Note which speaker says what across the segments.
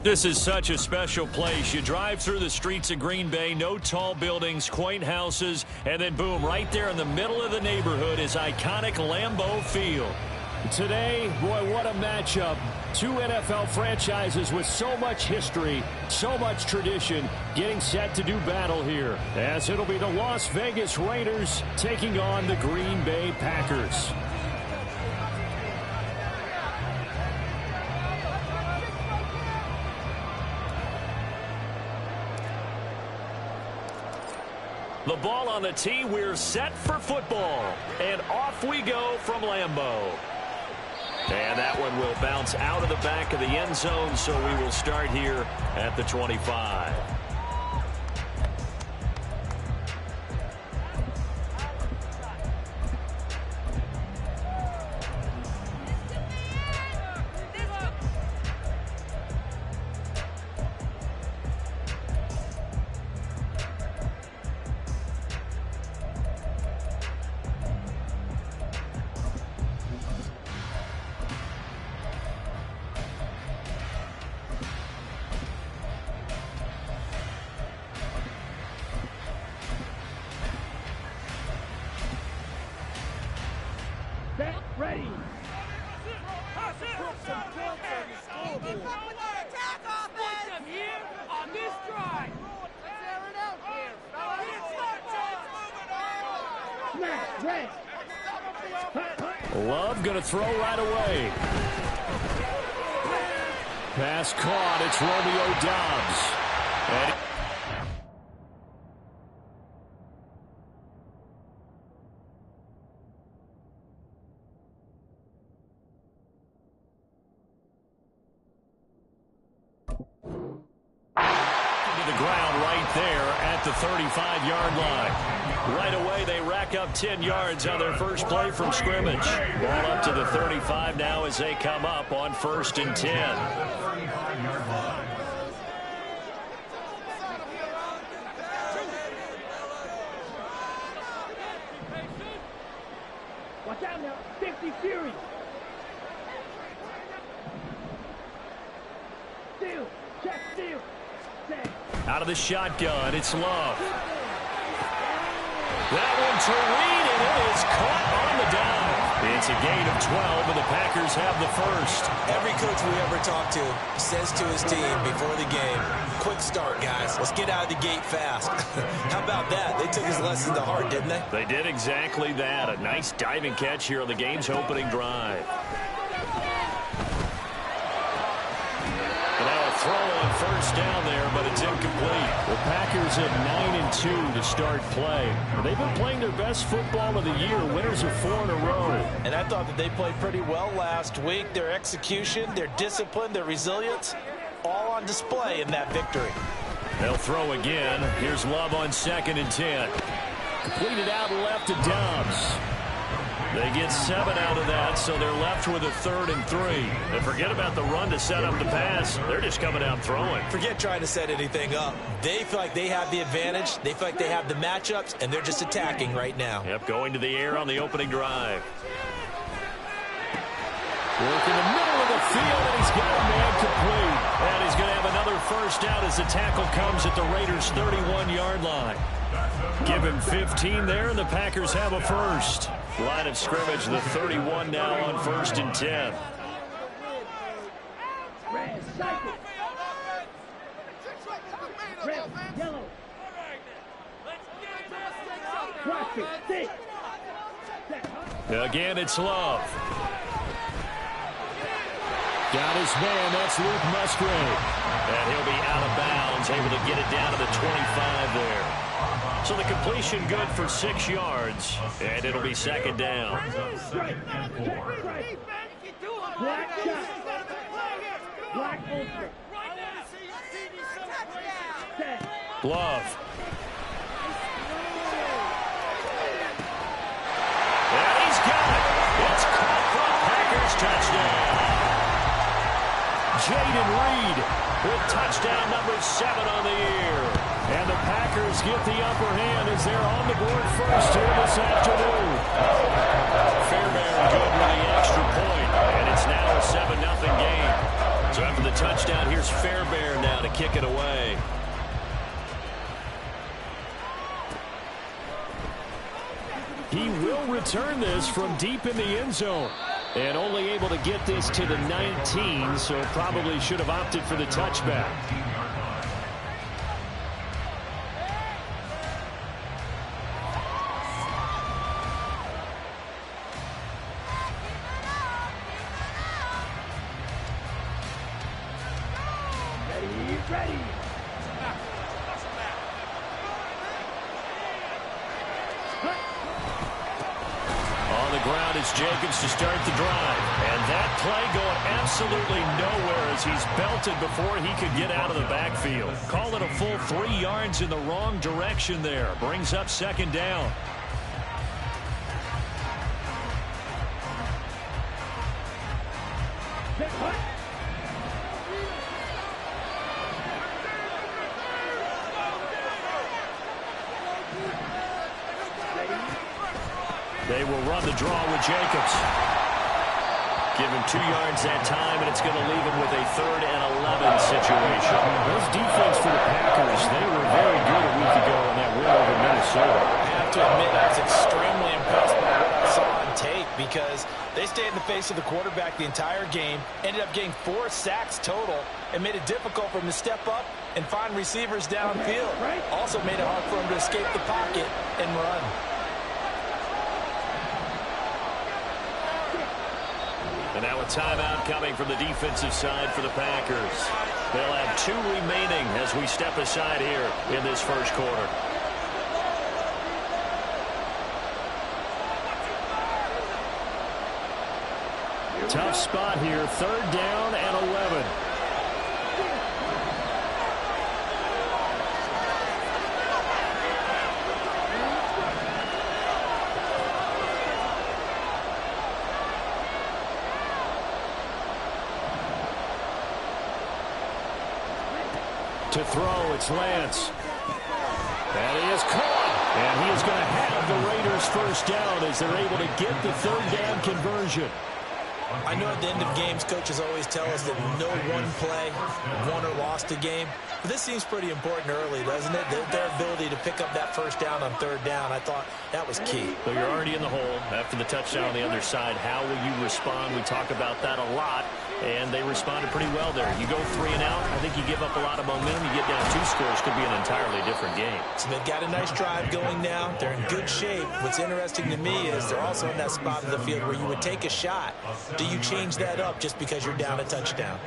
Speaker 1: This is such a special place. You drive through the streets of Green Bay, no tall buildings, quaint houses, and then boom, right there in the middle of the neighborhood is iconic Lambeau Field.
Speaker 2: Today, boy, what a matchup. Two NFL franchises with so much history, so much tradition, getting set to do battle here, as it'll be the Las Vegas Raiders taking on the Green Bay Packers.
Speaker 1: The ball on the tee, we're set for football. And off we go from Lambeau. And that one will bounce out of the back of the end zone, so we will start here at the 25.
Speaker 2: Ready. Love going to throw right away. Pass caught. It's Romeo Doubs. And the 35-yard line. Right away, they rack up 10 yards on their first play from scrimmage. Ball up to the 35 now as they come up on 1st and 10. Watch out now. 50 Fury. Steal. Check steal. Out of the shotgun, it's Love. That one to Reed, and it is caught on the down. It's a gain of 12, and the Packers have the first.
Speaker 3: Every coach we ever talk to says to his team before the game, quick start, guys. Let's get out of the gate fast. How about that? They took his lesson to heart, didn't they?
Speaker 1: They did exactly that. A nice diving catch here on the game's opening drive. Throw on first down there, but it's incomplete. The Packers at 9-2 to start play. They've been playing their best football of the year, winners of 4 in a row.
Speaker 3: And I thought that they played pretty well last week. Their execution, their discipline, their resilience, all on display in that victory.
Speaker 1: They'll throw again. Here's Love on 2nd and 10. Completed out left to Doubs. They get 7 out of that, so they're left with a 3rd and 3. And forget about the run to set up the pass. They're just coming out throwing.
Speaker 3: Forget trying to set anything up. They feel like they have the advantage. They feel like they have the matchups, and they're just attacking right now.
Speaker 1: Yep, going to the air on the opening drive. Work in the middle of the field, and he's got a man complete. And he's going to have another first down as the tackle comes at the Raiders' 31-yard line. Give him 15 there, and the Packers have a first. Line of scrimmage, the 31 now on 1st and 10.
Speaker 2: Red, cycle. Red, yellow. Watch it, stick.
Speaker 1: Again, it's Love. Got his man, that's Luke Musgrave. And he'll be out of bounds, able to get it down to the 25 there. So the completion good for 6 yards, and it'll be 2nd down.
Speaker 2: Black shot. Black ultra.
Speaker 1: Love. And he's got it. It's caught for a Packers touchdown. Jayden Reed with touchdown number 7 on the year. And the Packers get the upper hand as they're on the board first here this afternoon. Fairbairn good with the extra point, and it's now a 7-0 game. So after the touchdown, here's Fairbairn
Speaker 2: will return this from deep in the end zone. And only able to get this to the 19, so probably should have opted for the touchback.
Speaker 4: Ready.
Speaker 1: On the ground, it's Jacobs to start the drive. And that play going absolutely nowhere as he's belted before he could get out of the backfield. Call it a full 3 yards in the wrong direction there. Brings up second down. They will run the draw with Jacobs. Give him 2 yards that time, and it's going to leave him with a 3rd and 11 situation.
Speaker 2: This defense for the Packers, they were very good a week ago in that win over Minnesota.
Speaker 3: I have to admit, I was extremely impressed by what I saw on tape because they stayed in the face of the quarterback the entire game, ended up getting 4 sacks total, and made it difficult for him to step up and find receivers downfield. Also made it hard for him to escape the pocket and run.
Speaker 1: And now a timeout coming from the defensive side for the Packers. They'll have 2 remaining as we step aside here in this first quarter.
Speaker 2: Tough spot here, 3rd down and 11. To throw, it's Lance. And he is caught. And he is going to have the Raiders first down as they're able to get the 3rd down conversion.
Speaker 3: I know at the end of games, coaches always tell us that no one play won or lost a game. But this seems pretty important early, doesn't it? Their ability to pick up that first down on 3rd down, I thought that was key.
Speaker 1: So you're already in the hole after the touchdown on the other side. How will you respond? We talk about that a lot. And they responded pretty well there. You go 3 and out, I think you give up a lot of momentum. You get down 2 scores, could be an entirely different game.
Speaker 3: So they've got a nice drive going now. They're in good shape. What's interesting to me is they're also in that spot of the field where you would take a shot. Do you change that up just because you're down a touchdown?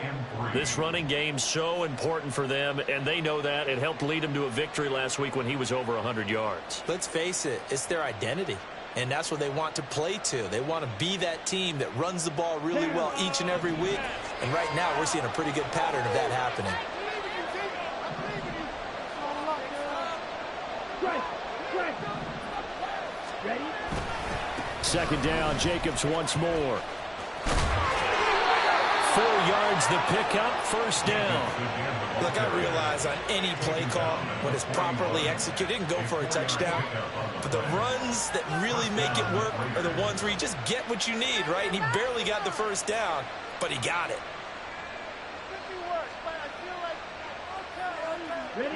Speaker 1: This running game's so important for them, and they know that. It helped lead them to a victory last week when he was over 100 yards.
Speaker 3: Let's face it, it's their identity. And that's what they want to play to. They want to be that team that runs the ball really well each and every week. And right now, we're seeing a pretty good pattern of that happening.
Speaker 4: Ready?
Speaker 2: 2nd down, Jacobs once more.
Speaker 1: 4 yards the pickup, first down.
Speaker 3: Look, I realize on any play call, when it's properly executed, it can go for a touchdown. But the runs that really make it work are the ones where you just get what you need, right? And he barely got the first down, but he got it.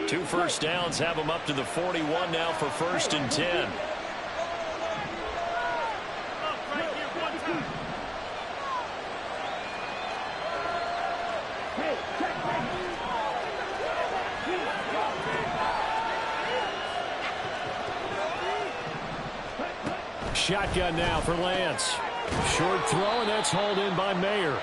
Speaker 1: 2 first downs have him up to the 41 now for 1st and 10.
Speaker 2: Shotgun now for Lance. Short throw, and that's hauled in by Mayer.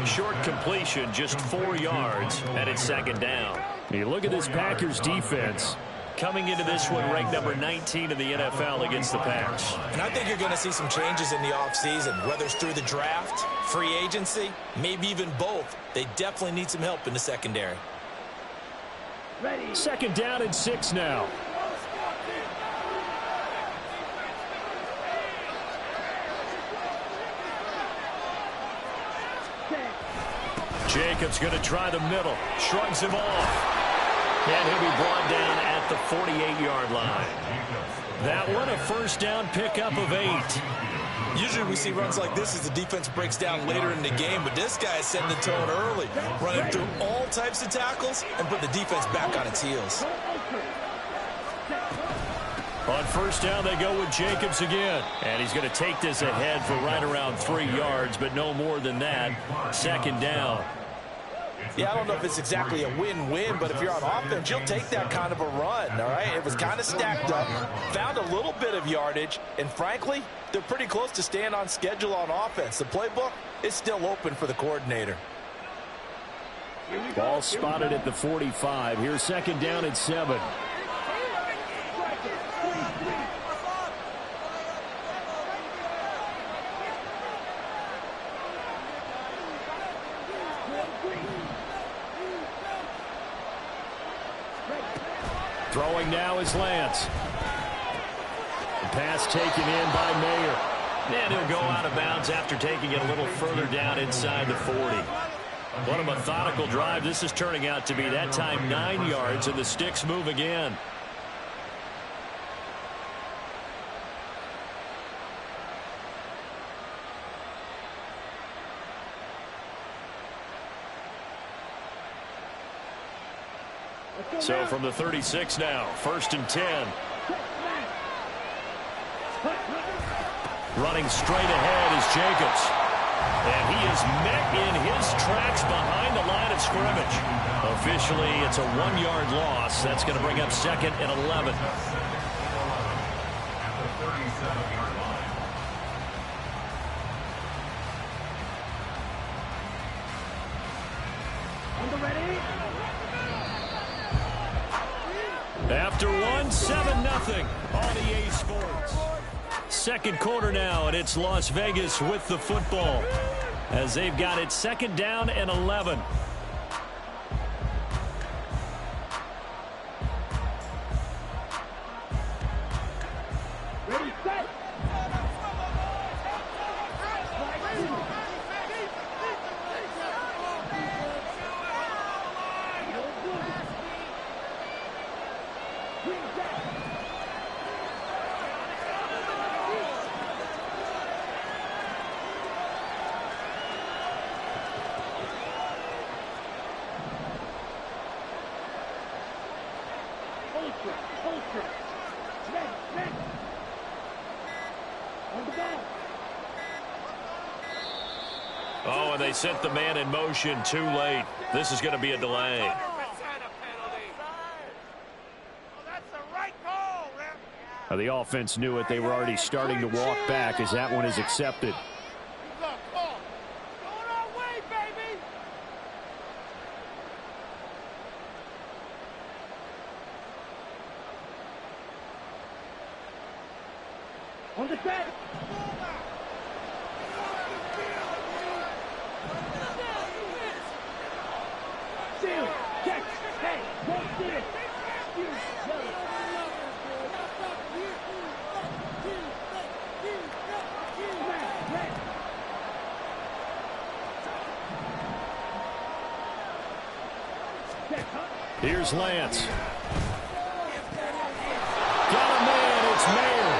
Speaker 1: Short completion, just 4 yards, and it's 2nd down.
Speaker 2: You look at this Packers defense.
Speaker 1: Coming into this one ranked number 19 in the NFL against the Packs.
Speaker 3: And I think you're going to see some changes in the offseason, whether it's through the draft, free agency, maybe even both. They definitely need some help in the secondary.
Speaker 4: Ready.
Speaker 2: 2nd down and 6 now.
Speaker 1: Jacobs going to try the middle. Shrugs him off. And he'll be brought down at the 48-yard line. That one, a first down pickup of 8.
Speaker 3: Usually we see runs like this as the defense breaks down later in the game, but this guy is setting the tone early, running through all types of tackles and put the defense back on its heels.
Speaker 1: On first down, they go with Jacobs again. And he's going to take this ahead for right around 3 yards, but no more than that. Second down.
Speaker 3: Yeah, I don't know if it's exactly a win-win, but if you're on offense, you'll take that kind of a run, all right? It was kind of stacked up, found a little bit of yardage, and frankly, they're pretty close to staying on schedule on offense. The playbook is still open for the coordinator.
Speaker 2: Ball spotted at the 45. Here's second down and 7. Throwing now is Lance. The pass taken in by Mayer.
Speaker 1: And he'll go out of bounds after taking it a little further down inside the 40. What a methodical drive this is turning out to be. That time 9 yards, and the sticks move again. So from the 36 now, first and 10. Running straight ahead is Jacobs. And he is met in his tracks behind the line of scrimmage. Officially, it's a 1-yard loss. That's going to bring up second and 11. After 7-0 on EA Sports. Second quarter now, and it's Las Vegas with the football as they've got it second down and 11.
Speaker 4: Ready, set.
Speaker 1: Oh, and they sent the man in motion too late. This is going to be a delay.
Speaker 2: The offense knew it. They were already starting to walk back as that one is accepted.
Speaker 4: On the set. Seal. Check. Hey, don't see it.
Speaker 2: Here's Lance. Got a man. It's Mayer.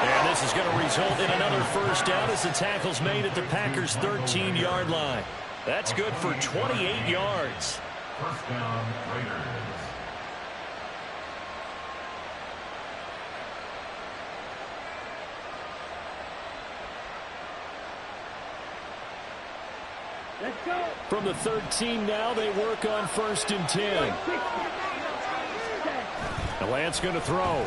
Speaker 1: And this is going to result in another first down as the tackle's made at the Packers' 13-yard line. That's good for 28 yards.
Speaker 5: First down, Raiders.
Speaker 4: Let's go.
Speaker 2: From the 13 now, they work on first and 10. And Lance going to throw.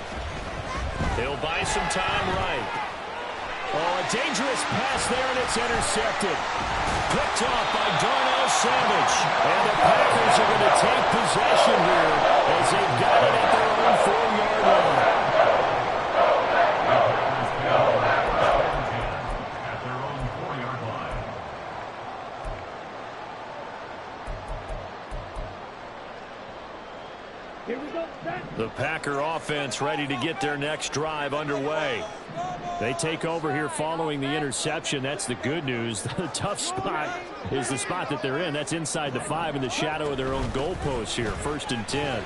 Speaker 1: He'll buy some time right.
Speaker 2: Oh, a dangerous pass there, and it's intercepted. Picked off by Darnell Savage. And the Packers are going to take possession here as they've got it at their own 4-yard line.
Speaker 5: At their own 4-yard line.
Speaker 4: Here we go.
Speaker 2: The Packer offense ready to get their next drive underway. They take over here following the interception. That's the good news. The tough spot is the spot that they're in. That's inside the 5 in the shadow of their own goalpost here. First and 10.
Speaker 1: And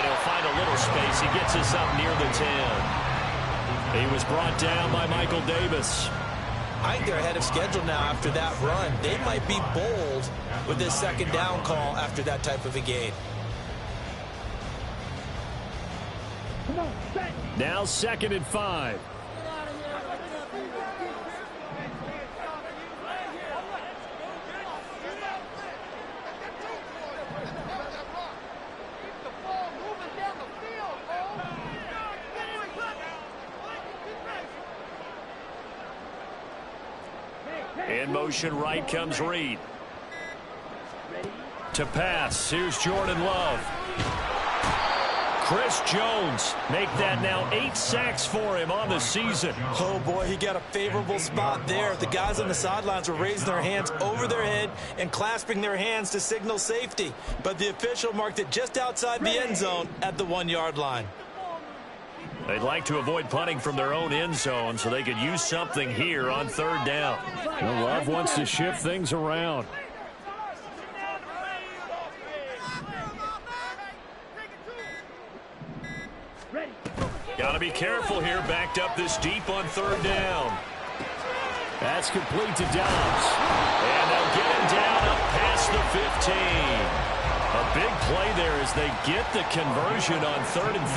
Speaker 1: he'll find a little space. He gets us up near the 10. He was brought down by Michael Davis.
Speaker 3: I think they're ahead of schedule now after that run. They might be bold with this second down call after that type of a game.
Speaker 4: Come on, set.
Speaker 2: Now 2nd and 5. In motion right comes Reed. To pass, here's Jordan Love. Chris Jones, make that now 8 sacks for him on the season.
Speaker 3: Oh, boy, he got a favorable spot there. The guys on the sidelines were raising their hands over their head and clasping their hands to signal safety. But the official marked it just outside the end zone at the 1-yard line.
Speaker 2: They'd like to avoid punting from their own end zone so they could use something here on 3rd down. Well, Love wants to shift things around. Got to be careful here, backed up this deep on 3rd down. That's complete to Dobbs. And they'll get him down up past the 15. A big play there as they get the conversion on 3rd and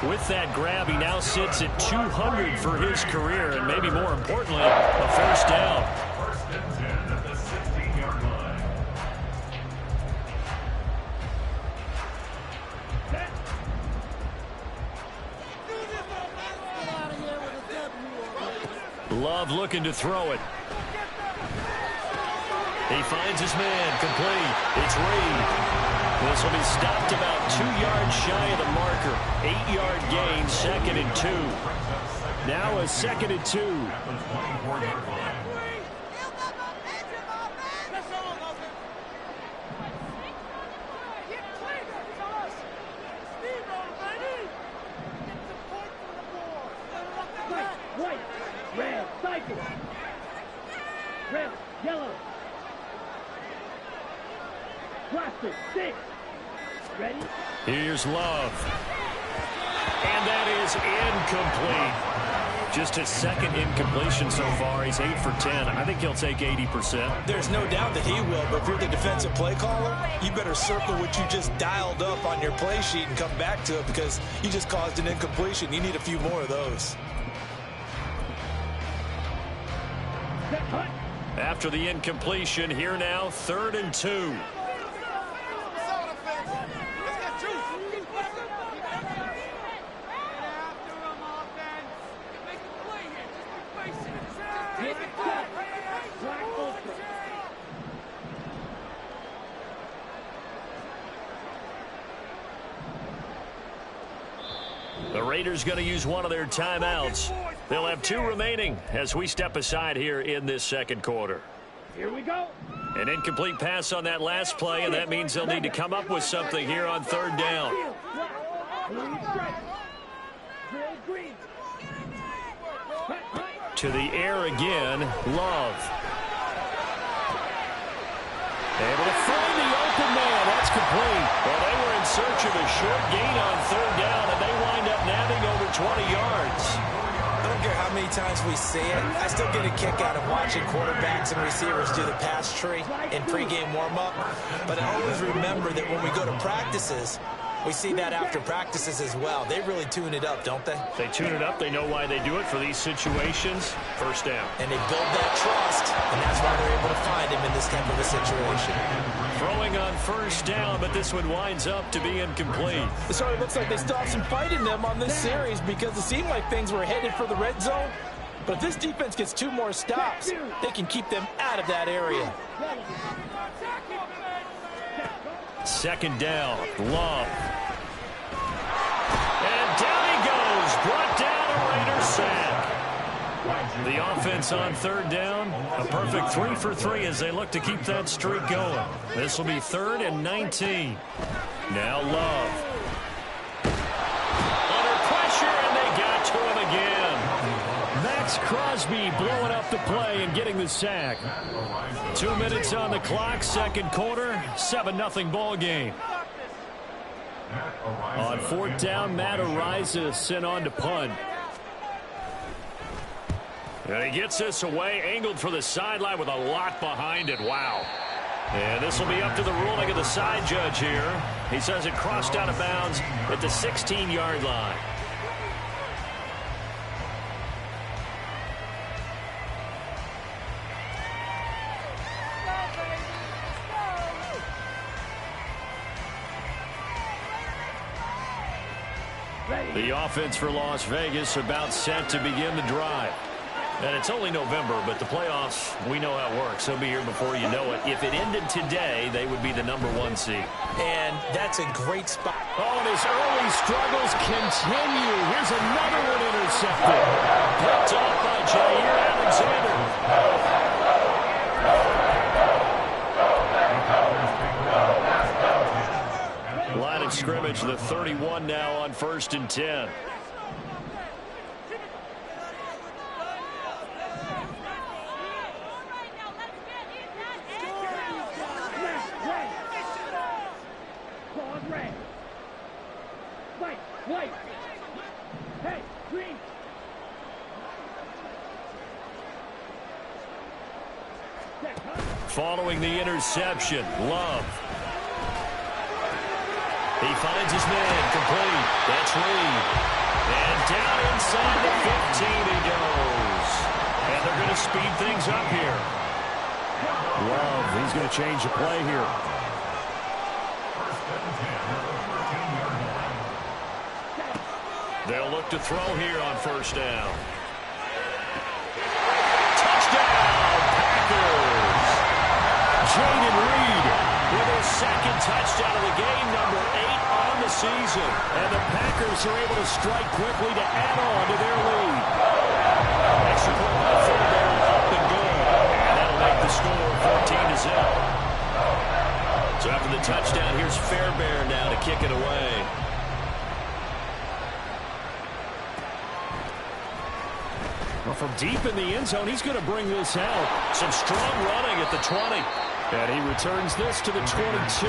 Speaker 2: 13. With that grab, he now sits at 200 for his career, and maybe more importantly, a 1st down.
Speaker 5: 1st and 10 at the 16-yard line.
Speaker 2: Love looking to throw it. He finds his man, complete. It's Reed. This will be stopped about 2 yards shy of the marker. 8-yard gain, 2nd and 2. Now a 2nd and 2.
Speaker 5: At the 24-yard line.
Speaker 4: White, red, cycle. Red, yellow. Plastic, 6. Ready?
Speaker 2: Here's Love. And that is incomplete. Just his 2nd incompletion so far. He's 8 for 10. I think he'll take 80%.
Speaker 3: There's no doubt that he will, but if you're the defensive play caller, you better circle what you just dialed up on your play sheet and come back to it because you just caused an incompletion. You need a few more of those.
Speaker 2: After the incompletion, here now, 3rd and 2. The Raiders going to use one of their timeouts. They'll have 2 remaining as we step aside here in this 2nd quarter.
Speaker 4: Here we go.
Speaker 2: An incomplete pass on that last play, and that means they'll need to come up with something here on 3rd down. To the air again, Love. Able to find the open man. That's complete. Well, they were in search of a short gain on 3rd down, and they wind up nabbing over 20 yards.
Speaker 3: I don't care how many times we see it. I still get a kick out of watching quarterbacks and receivers do the pass tree in pregame warm-up. But I always remember that when we go to practices, we see that after practices as well. They really tune it up, don't they?
Speaker 2: They tune it up. They know why they do it for these situations. 1st down.
Speaker 3: And they build that trust, and that's why they're able to find him in this type of a situation.
Speaker 2: Throwing on 1st down, but this one winds up to be incomplete.
Speaker 3: It sort of looks like they still have some fight in them on this series because it seemed like things were headed for the red zone. But if this defense gets 2 more stops, they can keep them out of that area.
Speaker 2: 2nd down, Love. And down he goes, brought down a Raider sack. The offense on 3rd down, a perfect 3 for 3 as they look to keep that streak going. This will be 3rd and 19. Now Love. Under pressure, and they got to him again. Max Crosby blowing up the play and getting the sack. 2 minutes on the clock, 2nd quarter, 7-0 ball game. On 4th down, Matt Araiza sent on to punt. And he gets this away, angled for the sideline with a lot behind it. Wow.
Speaker 1: And this will be up to the ruling of the side judge here. He says it crossed out of bounds at the 16-yard line. The offense for Las Vegas about set to begin the drive. And it's only November, but the playoffs, we know how it works. They'll be here before you know it. If it ended today, they would be the #1 seed.
Speaker 3: And that's a great spot.
Speaker 2: Oh, and his early struggles continue. Here's another one intercepted.
Speaker 1: Picked off by Jair Alexander. Line of scrimmage, the 31 now on 1st and 10.
Speaker 4: Hey, green.
Speaker 1: Following the interception, Love. He finds his man, complete. That's Reed. And down inside the 15 he goes. And they're going to speed things up here.
Speaker 2: Love, he's going to change the play here.
Speaker 1: They'll look to throw here on 1st down. Touchdown, Packers! Jaden Reed with his 2nd touchdown of the game, number 8 on the season.
Speaker 2: And the Packers are able to strike quickly to add on to their lead.
Speaker 1: Extra point by Fairbairn, up and good. And that'll make the score 14-0. So after the touchdown, here's Fairbairn now to kick it away.
Speaker 2: Well, from deep in the end zone, he's going to bring this out.
Speaker 1: Some strong running at the 20.
Speaker 2: And he returns this to the 22.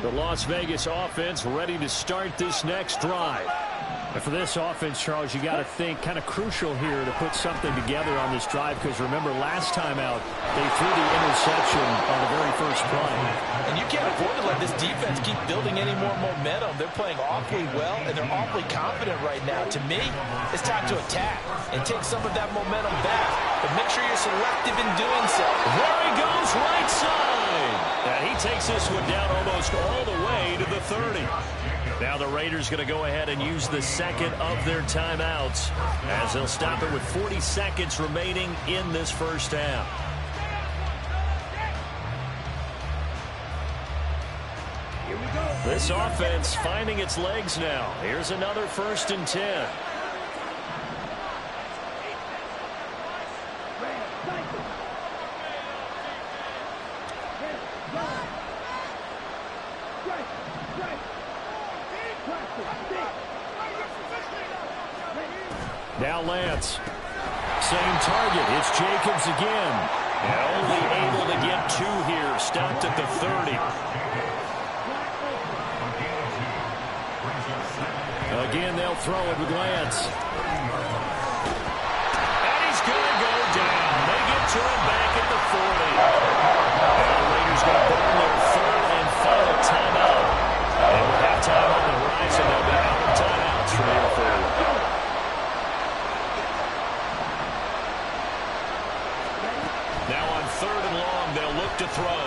Speaker 2: The Las Vegas offense ready to start this next drive. And for this offense, Charles, you got to think kind of crucial here to put something together on this drive, because remember last time out they threw the interception on the very first play.
Speaker 3: And you can't afford to let this defense keep building any more momentum. They're playing awfully well, and they're awfully confident right now. To me, it's time to attack and take some of that momentum back. But make sure you're selective in doing so.
Speaker 1: There he goes, right side. And he takes this one down almost all the way to the 30. Now the Raiders going to go ahead and use the 2nd of their timeouts as they'll stop it with 40 seconds remaining in this 1st half. This offense finding its legs now. Here's another 1st and 10.
Speaker 2: Now Lance. Same target. It's Jacobs again.
Speaker 1: And only able to get 2 here. Stopped at the 30.
Speaker 2: Again, they'll throw it with Lance.
Speaker 1: And he's going to go down. They get to him back at the 40. And the Raiders going to burn their 3rd and final timeout. And with halftime on the horizon, they'll be out of timeouts from here forward. Now on 3rd and long, they'll look to throw.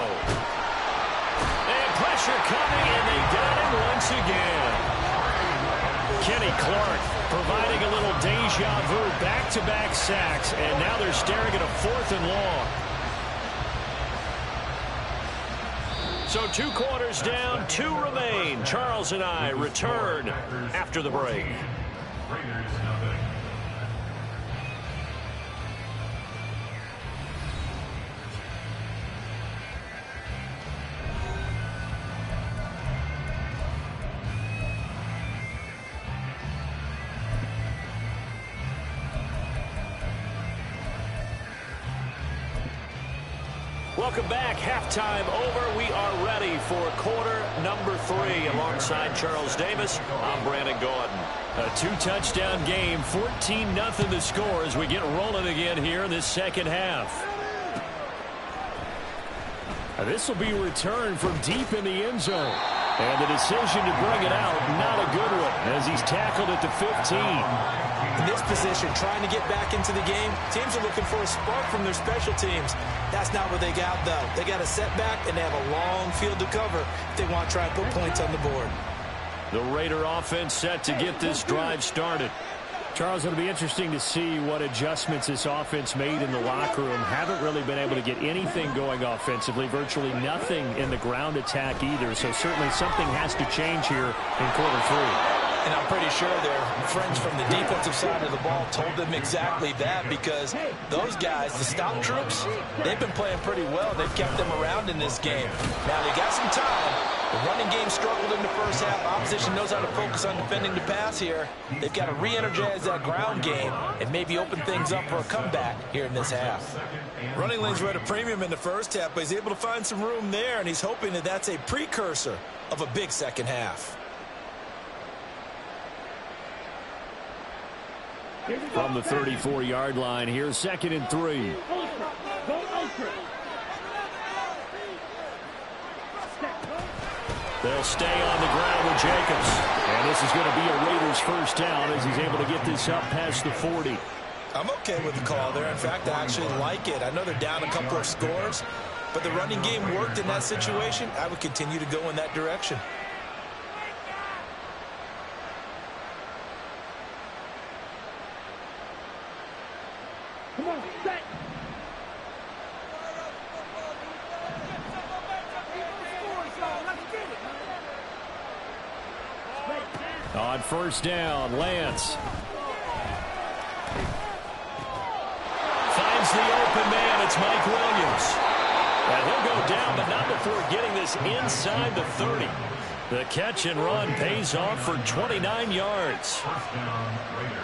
Speaker 1: And pressure coming, and they got him once again. Kenny Clark providing a little deja vu, back-to-back sacks, and now they're staring at a 4th and long. So 2 quarters down, 2 remain. Charles and I return after the break.
Speaker 2: Welcome back. Halftime over. We are ready for quarter number 3. Alongside Charles Davis, I'm Brandon Gordon. A 2-touchdown game, 14-0 the score as we get rolling again here in this second half. This will be returned from deep in the end zone. And the decision to bring it out, not a good one, as he's tackled at the 15.
Speaker 3: In this position, trying to get back into the game, teams are looking for a spark from their special teams. That's not what they got, though. They got a setback, and they have a long field to cover if they want to try and put points on the board.
Speaker 2: The Raider offense set to get this drive started. Charles, it'll be interesting to see what adjustments this offense made in the locker room. Haven't really been able to get anything going offensively, virtually nothing in the ground attack either. So certainly something has to change here in quarter 3.
Speaker 3: And I'm pretty sure their friends from the defensive side of the ball told them exactly that, because those guys, the stop troops, they've been playing pretty well. They've kept them around in this game. Now, they got some time. The running game struggled in the first half. Opposition knows how to focus on defending the pass here. They've got to re-energize that ground game and maybe open things up for a comeback here in this half. Running lanes were at a premium in the first half, but he's able to find some room there, and he's hoping that that's a precursor of a big second half.
Speaker 2: From the 34-yard line, here's 2nd and 3. They'll stay on the ground with Jacobs. And this is going to be a Raiders first down as he's able to get this up past the 40.
Speaker 3: I'm okay with the call there. In fact, I actually like it. I know they're down a couple of scores, but the running game worked in that situation. I would continue to go in that direction.
Speaker 4: Come on, set.
Speaker 2: On first down, Lance finds the open man. It's Mike Williams. And he'll go down, but not before getting this inside the 30. The catch and run pays off for 29 yards.
Speaker 5: First down, Raiders.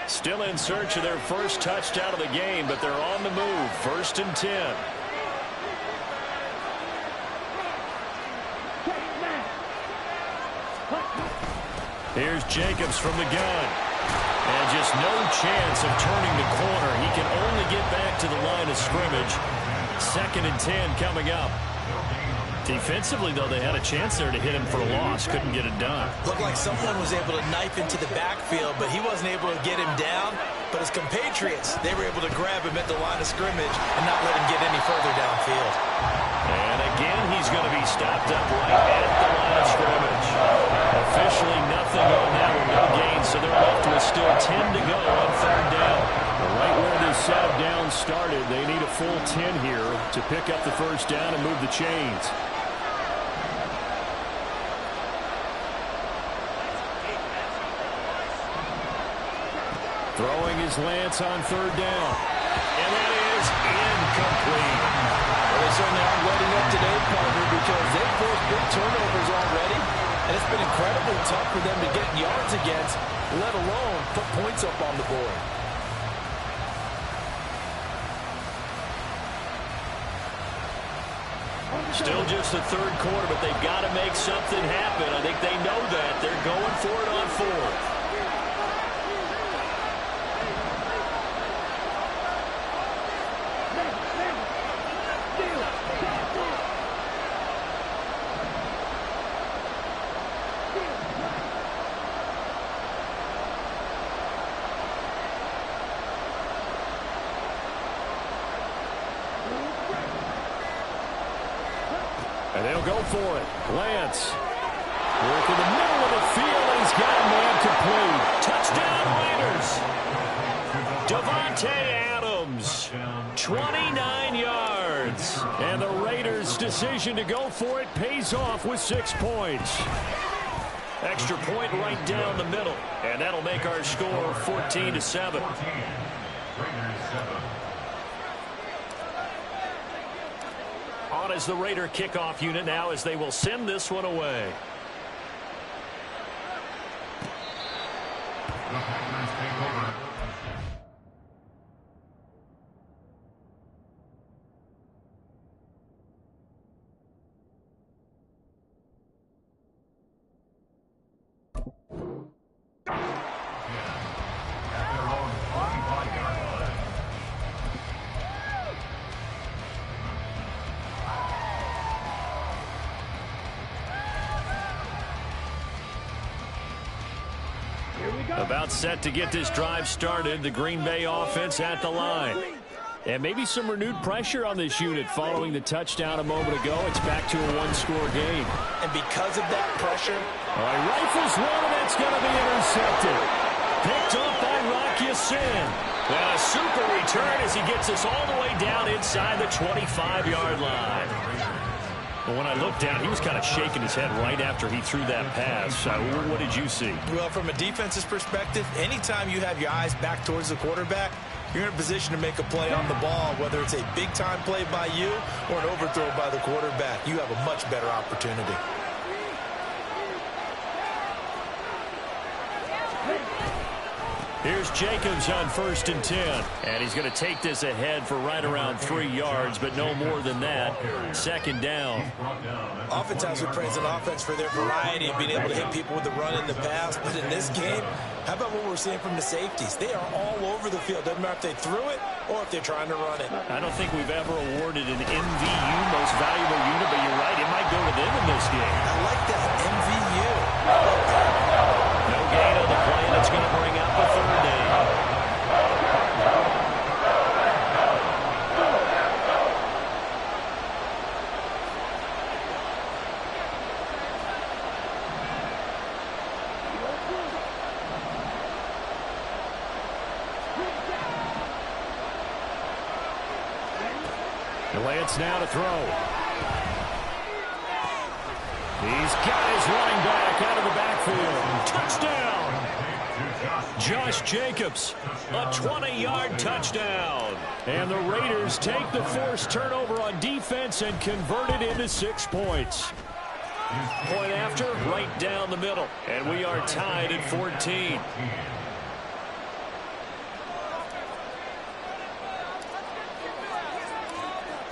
Speaker 2: Still in search of their first touchdown of the game, but they're on the move. 1st and 10. Here's Jacobs from the gun. And just no chance of turning the corner. He can only get back to the line of scrimmage. 2nd and 10 coming up. Defensively, though, they had a chance there to hit him for a loss. Couldn't get it done.
Speaker 3: Looked like someone was able to knife into the backfield, but he wasn't able to get him down. But his compatriots, they were able to grab him at the line of scrimmage and not let him get any further downfield.
Speaker 2: And again, he's going to be stopped up right at the line of scrimmage. Officially nothing on that one, no gain, so they're left with still 10 to go on 3rd down. Right where this set of downs started, they need a full 10 here to pick up the first down and move the chains. Throwing his Lance on 3rd down. And that is incomplete.
Speaker 3: Well, they certainly aren't letting up today, partner, because they've forced big turnovers already. And it's been incredibly tough for them to get yards against, let alone put points up on the board.
Speaker 2: Still just the 3rd quarter, but they've got to make something happen. I think they know that. They're going for it on 4th. And they'll go for it. Lance. Work in the middle of the field, and he's got a man complete. Touchdown Raiders. Davante Adams. 29 yards. And the Raiders' decision to go for it pays off with 6 points. Extra point right down the middle. And that'll make our score 14-7.
Speaker 5: Raiders 7.
Speaker 2: On as the Raider kickoff unit now as they will send this one away.
Speaker 1: About set to get this drive started. The Green Bay offense at the line.
Speaker 2: And maybe some renewed pressure on this unit following the touchdown a moment ago. It's back to a one-score game.
Speaker 3: And because of that pressure,
Speaker 2: all right, rifles one, and that's going to be intercepted.
Speaker 1: Picked up by Rock Ya-Sin. And a super return as he gets us all the way down inside the 25-yard line. But when I looked down, he was kind of shaking his head right after he threw that pass. What did you see?
Speaker 3: Well, from a defense's perspective, anytime you have your eyes back towards the quarterback, you're in a position to make a play on the ball, whether it's a big-time play by you or an overthrow by the quarterback. You have a much better opportunity.
Speaker 1: Here's Jacobs on 1st and 10. And he's going to take this ahead for right around 3 yards, but no more than that. 2nd down.
Speaker 3: Oftentimes we praise an offense for their variety and being able to hit people with the run in the pass. But in this game, how about what we're seeing from the safeties? They are all over the field. Doesn't matter if they threw it or if they're trying to run it.
Speaker 1: I don't think we've ever awarded an MVU, most valuable unit, but you're right. It might go to them in this game.
Speaker 3: I like that, MVU.
Speaker 1: No gain on the play. That's going to bring up a 3rd down.
Speaker 2: Lance now to throw. He's got his running back out of the backfield. Touchdown!
Speaker 1: Josh Jacobs, a 20-yard touchdown.
Speaker 2: And the Raiders take the forced turnover on defense and convert it into 6 points.
Speaker 1: Point after, right down the middle. And we are tied at 14.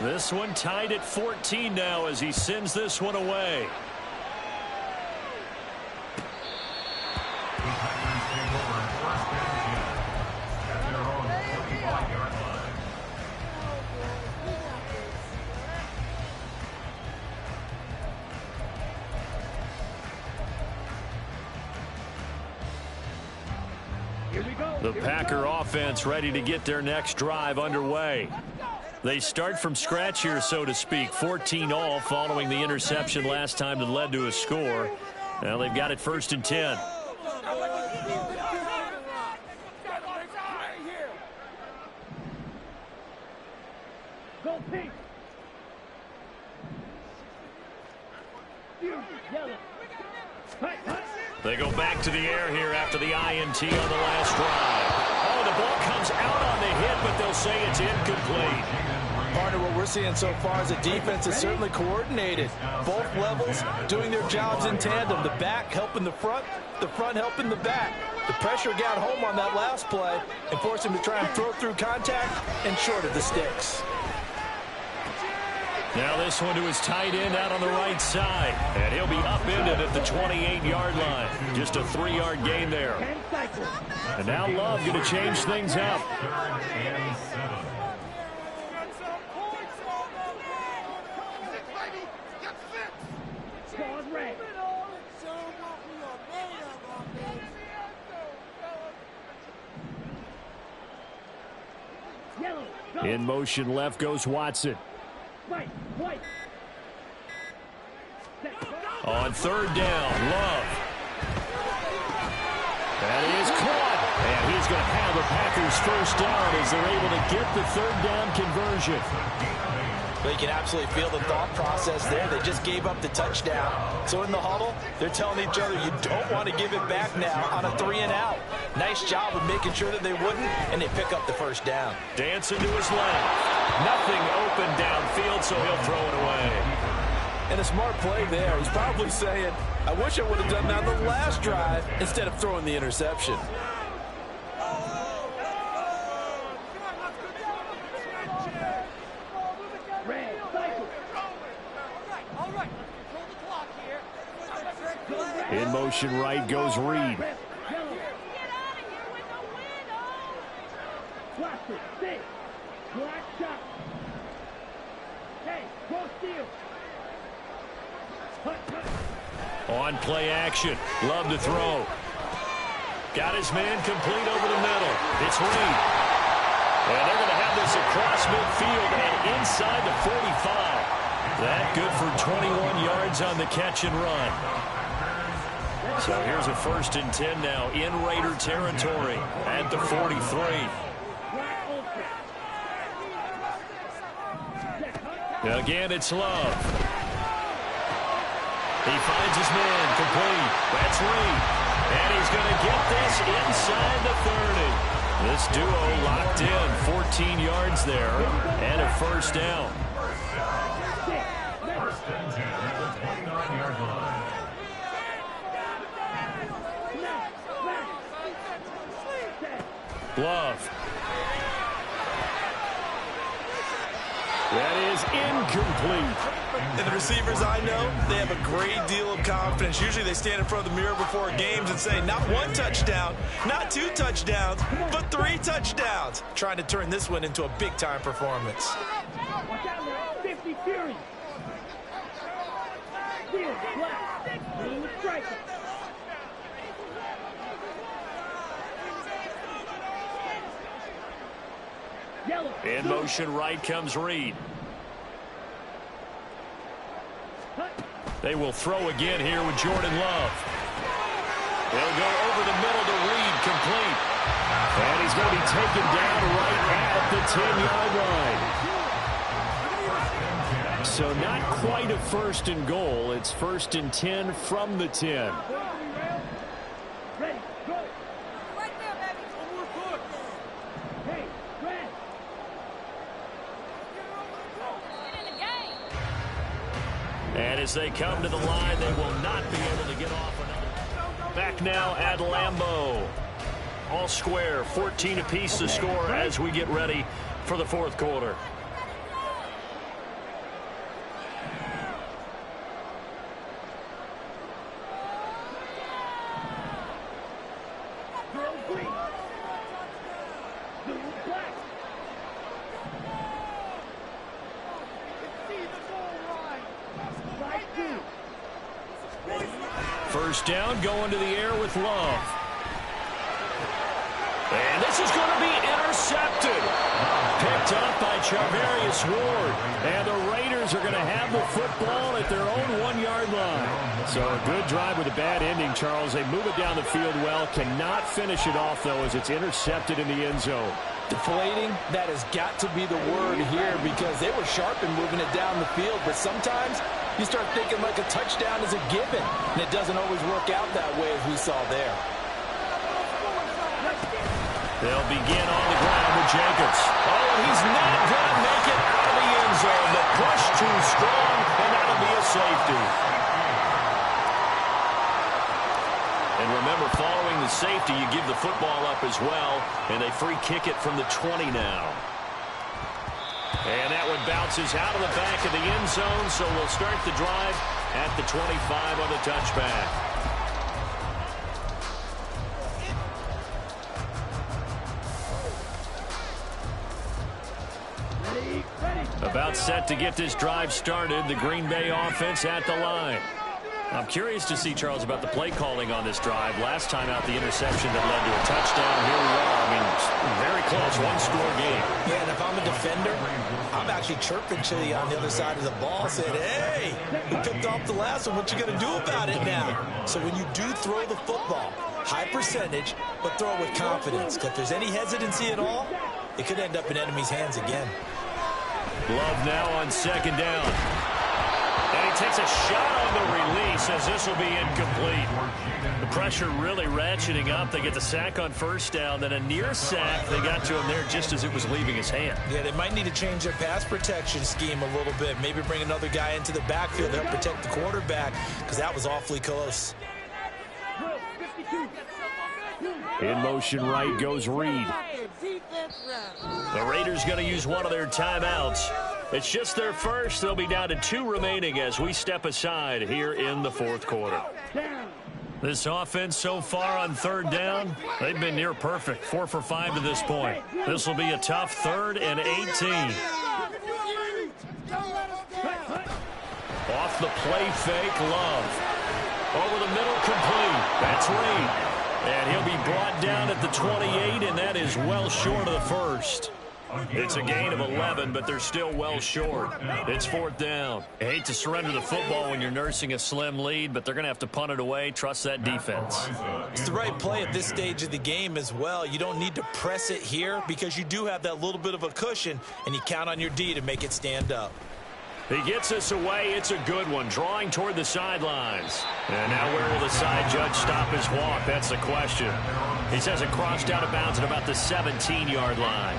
Speaker 1: This one tied at 14 now as he sends this one away. The Packer offense ready to get their next drive underway. They start from scratch here, so to speak. 14 all following the interception last time that led to a score. Now they've got it 1st and 10.
Speaker 4: Go pink.
Speaker 1: They go back to the air here after the INT on the last drive. Oh, the ball comes out on the hit, but they'll say it's incomplete.
Speaker 3: Partner, what we're seeing so far is a defense is certainly coordinated. Both levels doing their jobs in tandem. The back helping the front helping the back. The pressure got home on that last play and forced him to try and throw through contact and short of the sticks.
Speaker 1: Now this one to his tight end out on the right side. And he'll be upended at the 28-yard line. Just a 3-yard gain there.
Speaker 2: And now Love going to change things up. In motion left goes Watson.
Speaker 1: On 3rd down, Love. That is caught. And he's going to have the Packers 1st down as they're able to get the 3rd down conversion.
Speaker 3: But you can absolutely feel the thought process there. They just gave up the touchdown. So in the huddle, they're telling each other, you don't want to give it back now on a 3-and-out. Nice job of making sure that they wouldn't, and they pick up the 1st down.
Speaker 1: Dancing to his left. Nothing open downfield, so he'll throw it away.
Speaker 3: And a smart play there. He's probably saying, I wish I would have done that on the last drive instead of throwing the interception.
Speaker 2: In motion right goes Reed.
Speaker 1: On play action. Love to throw. Got his man complete over the middle. It's Reed. And they're going to have this across midfield and inside the 45. That good for 21 yards on the catch and run. So here's a 1st and 10 now in Raider territory at the 43. Again, it's Love. He finds his man complete. That's Reed. And he's going to get this inside the 30. This duo locked in. 14 yards there and a 1st down.
Speaker 5: 1st and 10 at the 29-yard line.
Speaker 1: Love. That is incomplete.
Speaker 3: And the receivers I know, they have a great deal of confidence. Usually they stand in front of the mirror before games and say, not 1 touchdown, not 2 touchdowns, but 3 touchdowns. Trying to turn this one into a big-time performance.
Speaker 4: Watch out, man. 50 Fury. Steal, black, clean striker. Yellow.
Speaker 1: In motion right comes Reed. They will throw again here with Jordan Love. They'll go over the middle to Reed, complete. And he's going to be taken down right at the 10-yard line. So not quite a 1st and goal. It's 1st and 10 from the 10.
Speaker 4: Ready, go. Right there, baby. One more push. Hey, Brad.
Speaker 1: And as they come to the line, they will not be able to get off another. Back now at Lambeau. All square, 14 apiece to score as we get ready for the 4th quarter.
Speaker 4: Girl green. Blue black. See the goal line. Right through.
Speaker 1: 1st down, going to the air with Love. And this is going to be intercepted. Picked up by Charvarius Ward. And the Raiders are going to have the football at their own 1-yard line. So a good drive with a bad ending, Charles. They move it down the field well. Cannot finish it off, though, as it's intercepted in the end zone.
Speaker 3: Deflating, that has got to be the word here because they were sharp in moving it down the field. But sometimes you start thinking like a touchdown is a given. And it doesn't always work out that way as we saw there.
Speaker 1: They'll begin on the ground with Jacobs. Oh, he's not going to make it out of the end zone. The push too strong, and that'll be a safety. And remember, following the safety, you give the football up as well, and they free kick it from the 20 now. And that one bounces out of the back of the end zone, so we'll start the drive at the 25 on the touchback. About set to get this drive started, the Green Bay offense at the line. I'm curious to see, Charles, about the play calling on this drive. Last time out, the interception that led to a touchdown. Here we are. I mean, very close, one-score game.
Speaker 3: Yeah, and if I'm a defender, I'm actually chirping Chili on the other side of the ball, saying, hey, you picked off the last one. What you going to do about it now? So when you do throw the football, high percentage, but throw it with confidence. Because if there's any hesitancy at all, it could end up in enemy's hands again.
Speaker 1: Love now on 2nd down. And he takes a shot on the release as this will be incomplete. The pressure really ratcheting up. They get the sack on 1st down, then a near sack. They got to him there just as it was leaving his hand.
Speaker 3: Yeah, they might need to change their pass protection scheme a little bit. Maybe bring another guy into the backfield to help protect the quarterback, because that was awfully close.
Speaker 2: In motion right goes Reed.
Speaker 1: The Raiders going to use one of their timeouts. It's just their first. They'll be down to 2 remaining as we step aside here in the 4th quarter. This offense so far on 3rd down, they've been near perfect. 4 for 5 to this point. This will be a tough 3rd and 18. Off the play fake, Love. Over the middle, complete. That's Reed. And he'll be brought down at the 28, and that is well short of the first. It's a gain of 11, but they're still well short. It's 4th down. I hate to surrender the football when you're nursing a slim lead, but they're going to have to punt it away. Trust that defense.
Speaker 3: It's the right play at this stage of the game as well. You don't need to press it here because you do have that little bit of a cushion, and you count on your D to make it stand up.
Speaker 1: He gets us away. It's a good one, drawing toward the sidelines. And now where will the side judge stop his walk? That's the question. He says it crossed out of bounds at about the 17-yard line.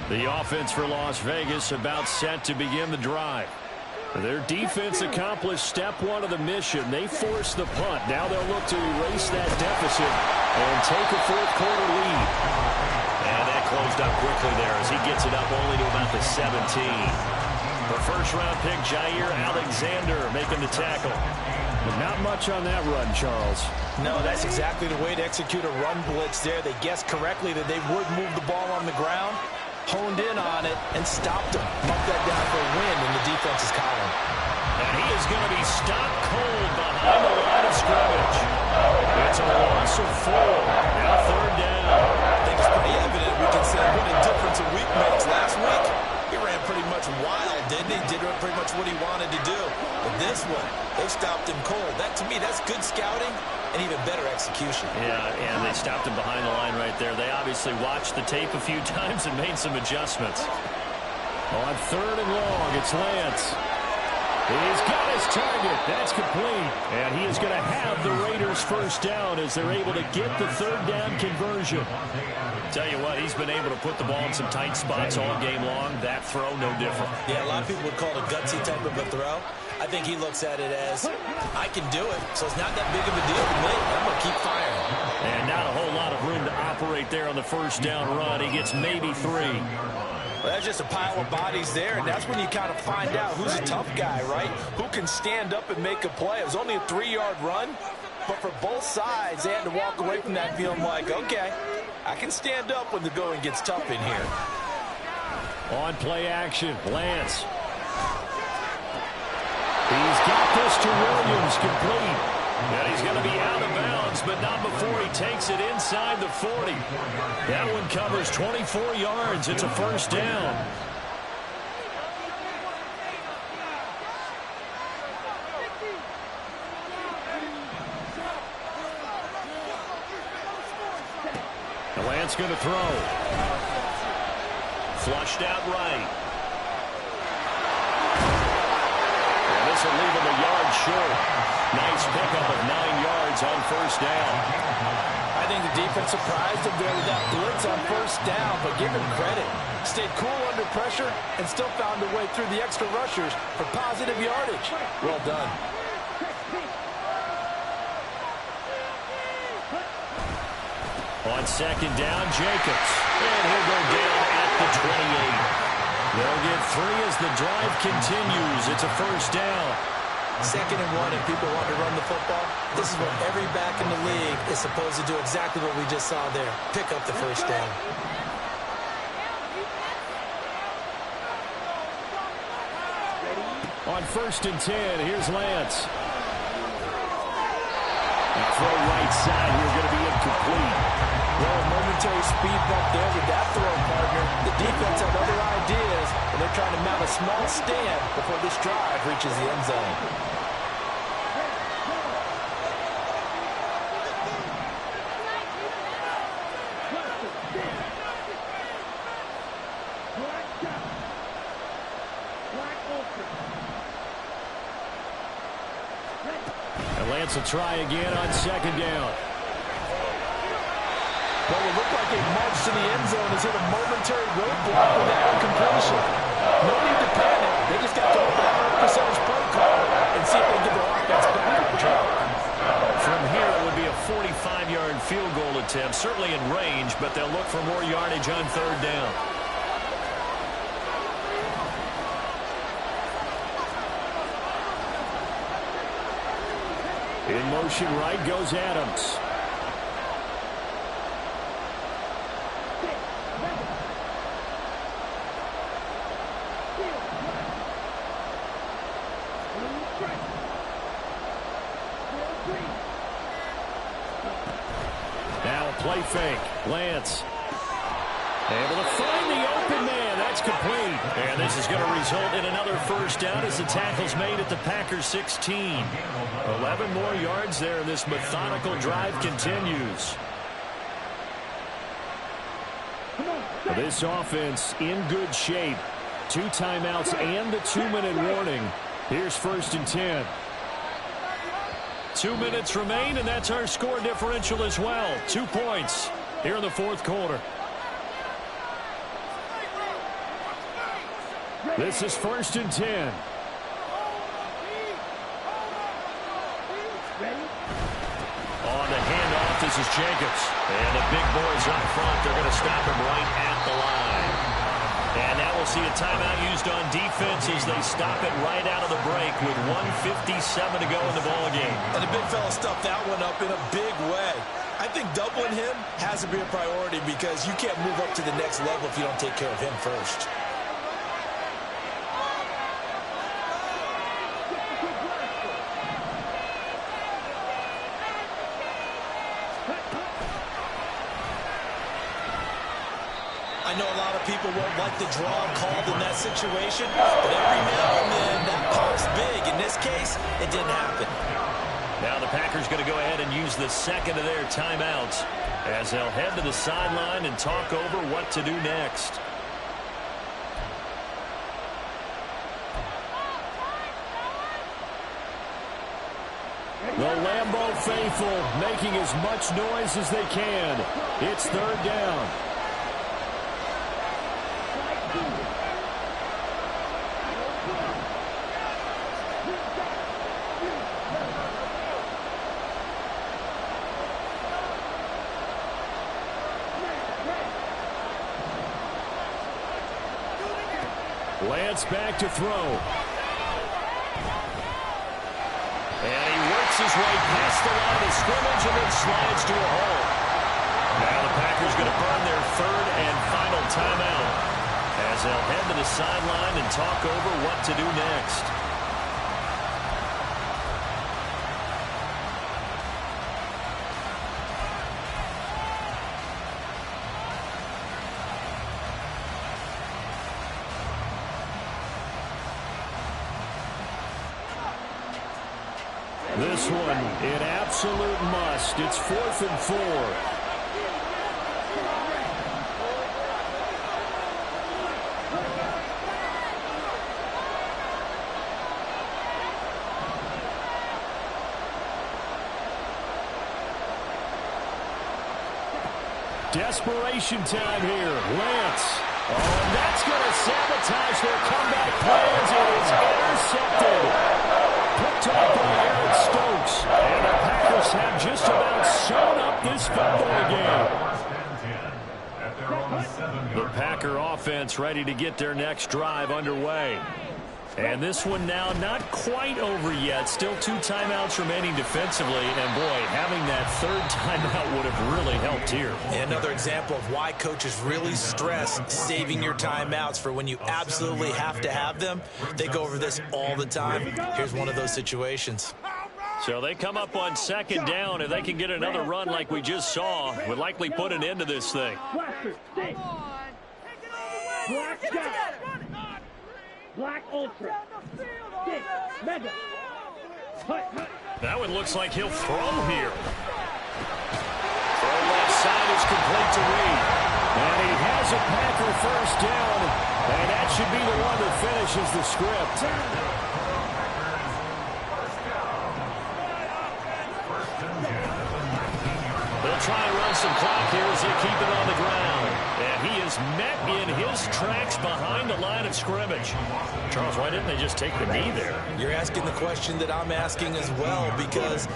Speaker 1: The offense for Las Vegas about set to begin the drive. Their defense accomplished step one of the mission. They forced the punt. Now they'll look to erase that deficit and take a fourth-quarter lead. And that closed up quickly there as he gets it up only to about the 17. The first-round pick, Jair Alexander, making the tackle.
Speaker 2: But not much on that run, Charles.
Speaker 3: No, that's exactly the way to execute a run blitz there. They guessed correctly that they would move the ball on the ground, honed in on it, and stopped him. Bumped that down for a win in the defense's column.
Speaker 1: And he is going to be stopped cold behind the line of scrimmage. It's a loss of 4. Now 3rd down.
Speaker 3: I think it's pretty evident we can say what a difference a week makes. Last week, he ran pretty much wild, didn't he? Did pretty much what he wanted to do. But this one, they stopped him cold. That, to me, that's good scouting and even better execution.
Speaker 1: Yeah, and they stopped him behind the line right there. They obviously watched the tape a few times and made some adjustments.
Speaker 2: On 3rd and long, it's Lance. He's got his target. That's complete. And he is going to have the Raiders first down as they're able to get the 3rd down conversion.
Speaker 1: Tell you what, he's been able to put the ball in some tight spots all game long. That throw, no different.
Speaker 3: Yeah, a lot of people would call it a gutsy type of a throw. I think he looks at it as, I can do it, so it's not that big of a deal to me. I'm going to keep firing.
Speaker 1: And not a whole lot of room to operate there on the first down run. He gets maybe 3.
Speaker 3: Well, that's just a pile of bodies there, and that's when you kind of find out who's a tough guy, right? Who can stand up and make a play. It was only a 3-yard run, but for both sides, they had to walk away from that feeling like, okay, I can stand up when the going gets tough in here.
Speaker 2: On play action, Lance. He's got this to Williams, complete.
Speaker 1: And he's going to be out of bounds, but not before he takes it inside the 40. That one covers 24 yards. It's a first down.
Speaker 2: And Lance going to throw.
Speaker 1: Flushed out right. And this will leave him a yard short. Nice pickup of 9 yards on first down.
Speaker 3: I think the defense surprised him there with that blitz on first down, but give him credit. Stayed cool under pressure and still found a way through the extra rushers for positive yardage. Well done.
Speaker 1: On second down, Jacobs. And he'll go down at the 28. They'll get 3 as the drive continues. It's a first down.
Speaker 3: 2nd and 1, and people want to run the football. This is what every back in the league is supposed to do, exactly what we just saw there. Pick up the first down.
Speaker 2: On 1st and 10, here's Lance.
Speaker 1: Throw right side here, going to be incomplete.
Speaker 3: Well, a momentary speed bump there with that throw, partner. The defense had other ideas, and they're trying to mount a small stand before this drive reaches the end zone.
Speaker 2: And Lance will try again on 2nd down.
Speaker 3: Well, it looked like a march to the end zone has hit a momentary roadblock with that incompletion. No need to panic. They just got to open a 100% play call and see if they can get their offense back on track.
Speaker 1: From here, it would be a 45-yard field goal attempt, certainly in range, but they'll look for more yardage on 3rd down.
Speaker 2: In motion right goes Adams. play fake. Lance able to find the open man. That's complete. And this is going to result in another first down as the tackle's made at the Packers 16. 11 more yards there, and this methodical drive continues. This offense in good shape. 2 timeouts and the 2-minute warning. Here's 1st and 10. 2 minutes remain, and that's our score differential as well. 2 points here in the 4th quarter. This is 1st and 10. On the handoff, this is Jacobs. And the big boys up front, they're going to stop him right at the line. And now we'll see a timeout used on defense as they stop it right out of the break with 1:57 to go in the ballgame.
Speaker 3: And the big fella stuffed that one up in a big way. I think doubling him has to be a priority because you can't move up to the next level if you don't take care of him first. I know a lot of people won't like the draw called in that situation, but every now and then that pops big. In this case, it didn't happen.
Speaker 2: Now the Packers going to go ahead and use the second of their timeouts as they'll head to the sideline and talk over what to do next. The Lambeau faithful making as much noise as they can. It's 3rd down. Lance back to throw. And he works his way past the line of scrimmage and then slides to a hole. Now the Packers going to burn their 3rd and final timeout as they'll head to the sideline and talk over what to do next. This one, an absolute must. It's 4th and 4. Desperation time here. Lance. Oh, and that's going to sabotage their comeback plans. It is intercepted. Picked off by Eric Stokes. And the Packers have just about sewn up this football game. The Packer offense ready to get their next drive underway. And this one now not quite over yet. Still 2 timeouts remaining defensively. And, boy, having that 3rd timeout would have really helped here.
Speaker 3: And another example of why coaches really stress saving your timeouts for when you absolutely have to have them. They go over this all the time. Here's one of those situations.
Speaker 2: So they come up on 2nd down. If they can get another run like we just saw, would likely put an end to this thing.
Speaker 4: Black Ultra. Stick. Mega.
Speaker 2: That one looks like he'll throw here. Throw left side is complete to Reed. And he has a Packer 1st down. And that should be the one that finishes the script. They'll try and run some clock here as they keep it on the ground. And he is met in his tracks behind the line of scrimmage. Charles, why didn't they just take the knee there?
Speaker 3: You're asking the question that I'm asking as well, because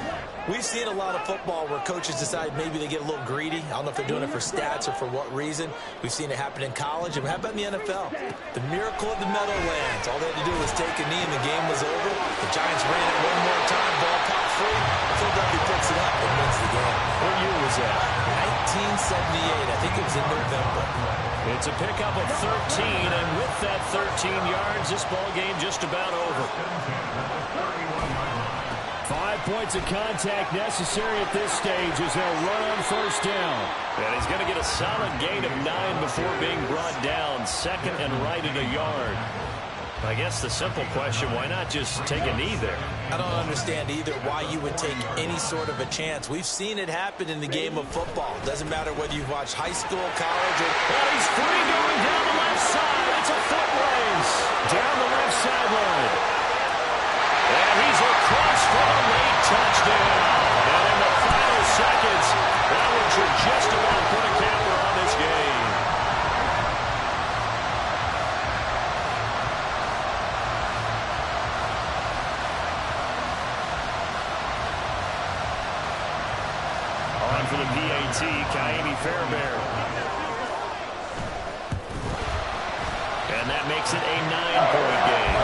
Speaker 3: we've seen a lot of football where coaches decide maybe they get a little greedy. I don't know if they're doing it for stats or for what reason. We've seen it happen in college, and how about in the NFL? The miracle of the Meadowlands. All they had to do was take a knee, and the game was over. The Giants ran it one more time, ball popped free. Philadelphia picks it up and wins the game.
Speaker 2: What year was that?
Speaker 3: 1978. I think it was in November.
Speaker 2: It's a pickup of 13, and with that 13 yards, this ball game just about over. 5 points of contact necessary at this stage as they'll run on first down.
Speaker 1: And he's going to get a solid gain of 9 before being brought down. Second and right at a yard. I guess the simple question, why not just take a knee there?
Speaker 3: I don't understand either why you would take any sort of a chance. We've seen it happen in the game of football. Doesn't matter whether you've watched high school, college, or...
Speaker 2: Well, he's free going down the left side. It's a foot race down the left sideline.
Speaker 1: And he's across for a late touchdown. And in the final seconds, that one should just about put a camper on this game. On for the PAT, Ka'imi Fairbairn. And that makes it a 9-point game.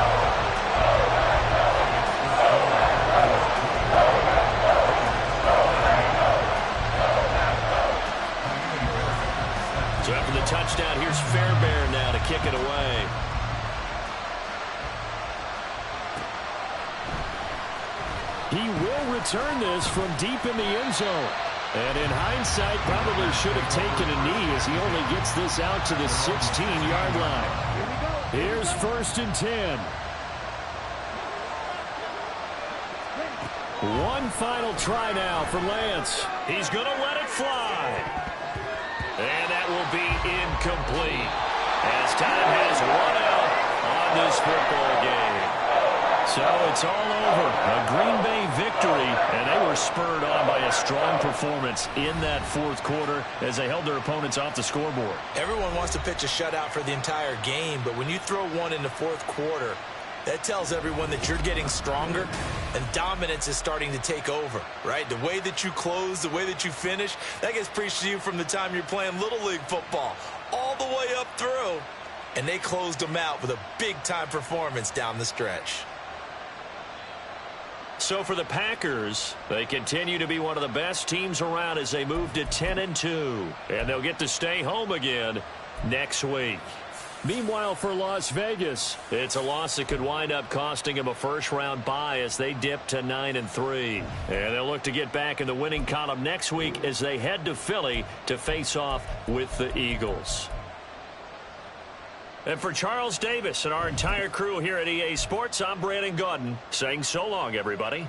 Speaker 1: So after the touchdown, here's Fairbairn now to kick it away.
Speaker 2: He will return this from deep in the end zone. And in hindsight, probably should have taken a knee as he only gets this out to the 16-yard line. Here's 1st and 10. One final try now for Lance.
Speaker 1: He's going to let it fly. And that will be incomplete as time has run out on this football game. So it's all over. A Green Bay victory, and they were spurred on by a strong performance in that fourth quarter as they held their opponents off the scoreboard.
Speaker 3: Everyone wants to pitch a shutout for the entire game, but when you throw one in the fourth quarter, that tells everyone that you're getting stronger and dominance is starting to take over, right? The way that you close, the way that you finish, that gets preached to you from the time you're playing Little League football all the way up through. And they closed them out with a big-time performance down the stretch.
Speaker 1: So for the Packers, they continue to be one of the best teams around as they move to 10-2. And they'll get to stay home again next week.
Speaker 2: Meanwhile, for Las Vegas,
Speaker 1: it's a loss that could wind up costing them a first-round bye as they dip to 9-3. And they'll look to get back in the winning column next week as they head to Philly to face off with the Eagles. And for Charles Davis and our entire crew here at EA Sports, I'm Brandon Gaudin saying so long, everybody.